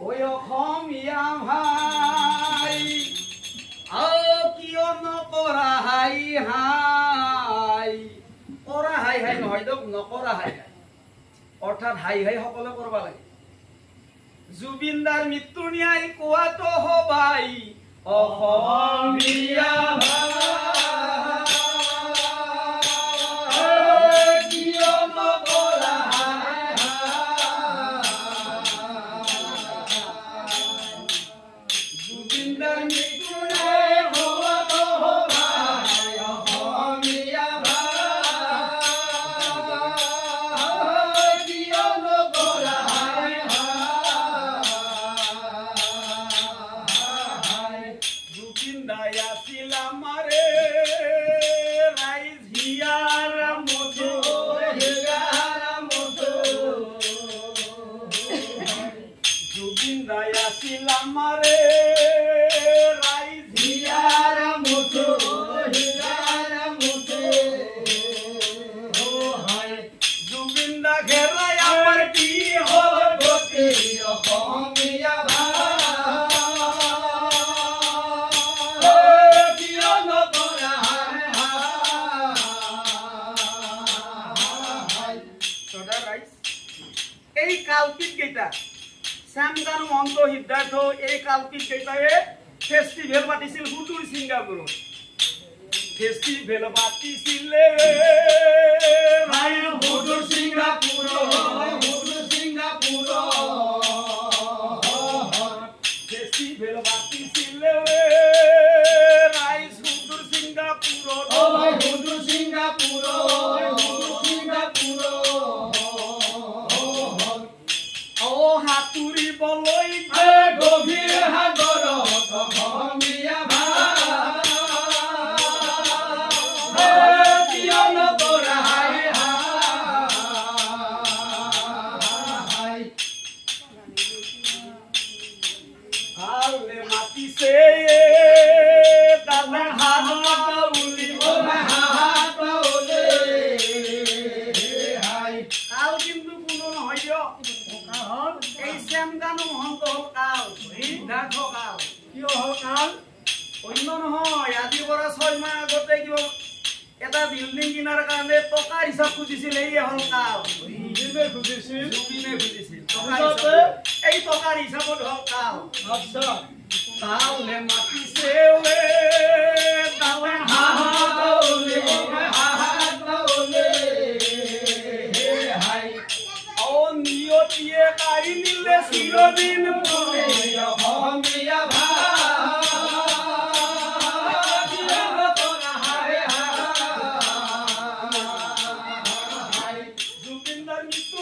ওই অসমীয়া ভাই আও কিয় নকৰা হাই হাই কৰা হাই হাই নহয় দক নকৰা হাই হাই অৰ্থাৎ হাই হাই সকলে কৰবা লাগে জুবিনদাৰ মৃত্যু ন্যায় কোৱাটো হবাই অসমীয়া ভাই শ্যামকানু মহন্ত সিদ্ধাৰ্থ এই কালপিত কেইটাই ফেষ্টিভেল পাতিছিল হুদুৰ ছিংগাপুৰত ফেষ্টিভেল পাতিছিলে হুদুৰ ছিংগাপুৰ ফেষ্টিভেল পাতিছিলে ৰাইজ হুদুৰ ছিংগাপুৰ হাতুৰিবলৈ গভীৰ সাগৰত অসমীয়া ভাই কিয় নকৰা হাই হাই কালে মাতিছে দাদা হাত উলিব হাই কাল কিন্তু কোনো নহয় দিয়ক এই শ্যামকানু মহন্ত হল কাল সিদ্ধাৰ্থ কাল কিয় হল কাল অন্য নহয় আজিৰ পৰা 6 মাহ আগতে কিবা এটা বিল্ডিং কিনাৰ কাৰণে টকা হিচাপ খুজিছিল এই হল কাল জুবিনে খুজিছিল এই টকাৰ হিচাপত হল কাল আচ্ছা কালে মাতিছে নিয়তিয়ে কাঢ়ি নিলে চিৰদিন অসমীয়া ভাই জুবিনদাৰ মৃত্যু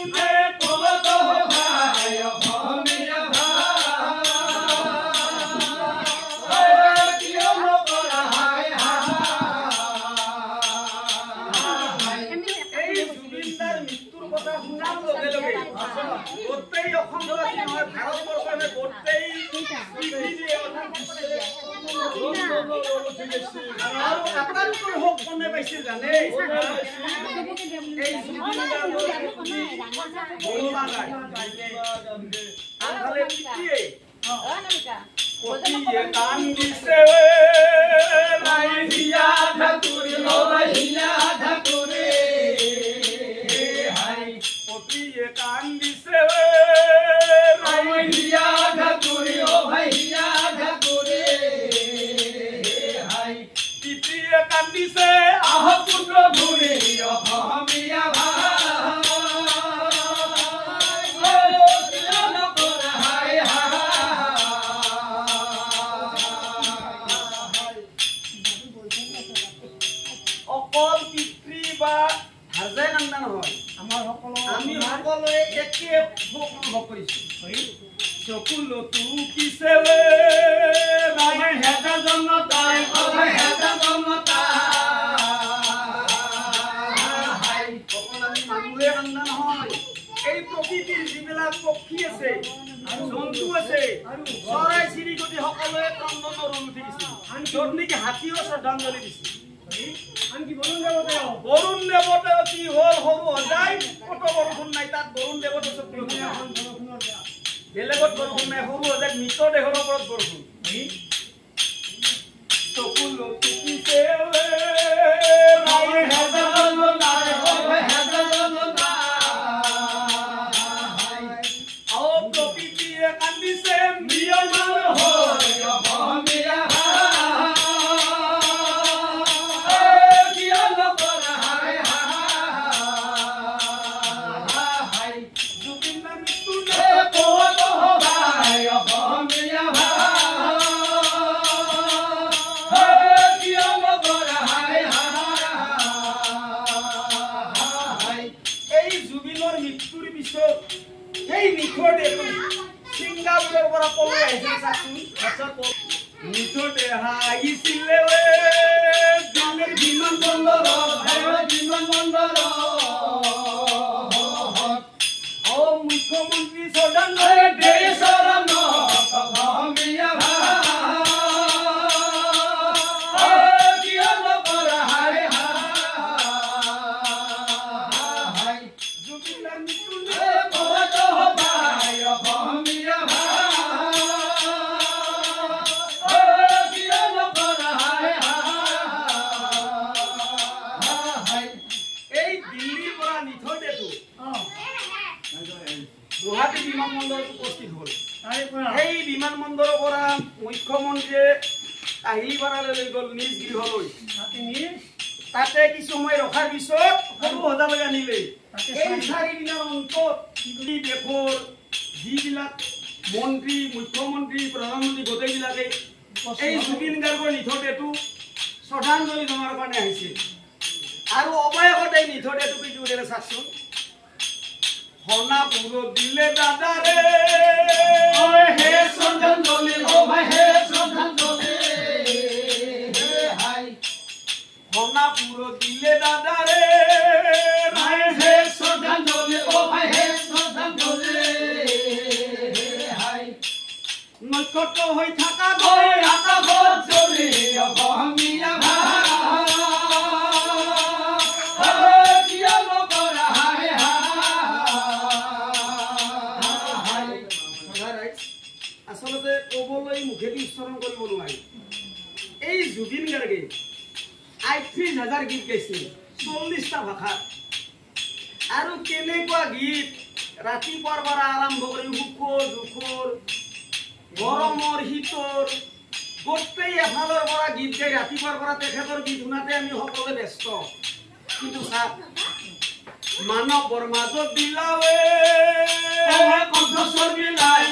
বৰুণ দেৱতা কি হল সৰু হজাই কত বৰষুণ নাই তাত বৰুণ দেৱতা বেলেগত বৰষুণ নাই সৰু সজাত মৃতদেহৰ ওপৰত বৰষুণ চকুল টুকিছে কান্দিছে সিঙ্গাপুৰেৰ পৰা পলাই আহিছে চাচোন নিঠতে হাইছিলে দিল্লীৰ বিমানবন্দৰ মুখ্যমন্ত্ৰী শ্ৰদ্ধাঞ্জলি গুৱাহাটী বিমানবন্দৰত উপস্থিত হ'ল সেই বিমানবন্দৰৰ পৰা মুখ্যমন্ত্ৰীয়ে কাহিলীপাৰালৈ লৈ গ'ল নিজ গৃহলৈ তাতে কিছু সময় ৰখাৰ পিছত সৰু সজালৈ আনিলে এই 4 দিনৰ অন্তত দেশৰ যিবিলাক মন্ত্ৰী মুখ্যমন্ত্ৰী প্ৰধানমন্ত্ৰী গোটেইবিলাকে এই জুবিন গাৰ্গৰ নিথদেহটো শ্ৰদ্ধাঞ্জলি জনাৰ কাৰণে আহিছে আৰু অৱশেষত এই নিথদেহটো কি কৰিলে চাচোন হনাপুর দিলে দাদারে ওই হে শ্রদ্ধাঞ্জলি ও ভাই হে শ্রদ্ধাঞ্জলি হাই হনাপুর দিলে দাদারে ভাই হে শ্রদ্ধাঞ্জলি ও ভাই হে শ্রদ্ধাঞ্জলি হাই নক্ষত্র হই থাকা গৈ আকাশত জ্বলি অসমীয়া আসলতে কবলৈ মুখেদি উচ্চাৰণ কৰিব নোৱাৰি এই জুবিন গাৰ্গে ৩৮,০০০ গীত গাইছিল ৪০টা ভাষাত আৰু কেনেকুৱা গীত ৰাতিপুৱাৰ পৰা আৰম্ভ কৰি সুখৰ দুখৰ গৰমৰ শীতৰ গোটেই এফালৰ পৰা গীত গাই ৰাতিপুৱাৰ পৰা তেখেতৰ গীত শুনাতে আমি সকলোৱে ব্যস্ত কিন্তু মানৱৰ মাজত বিলাৱে কণ্ঠস্বৰ বিলাই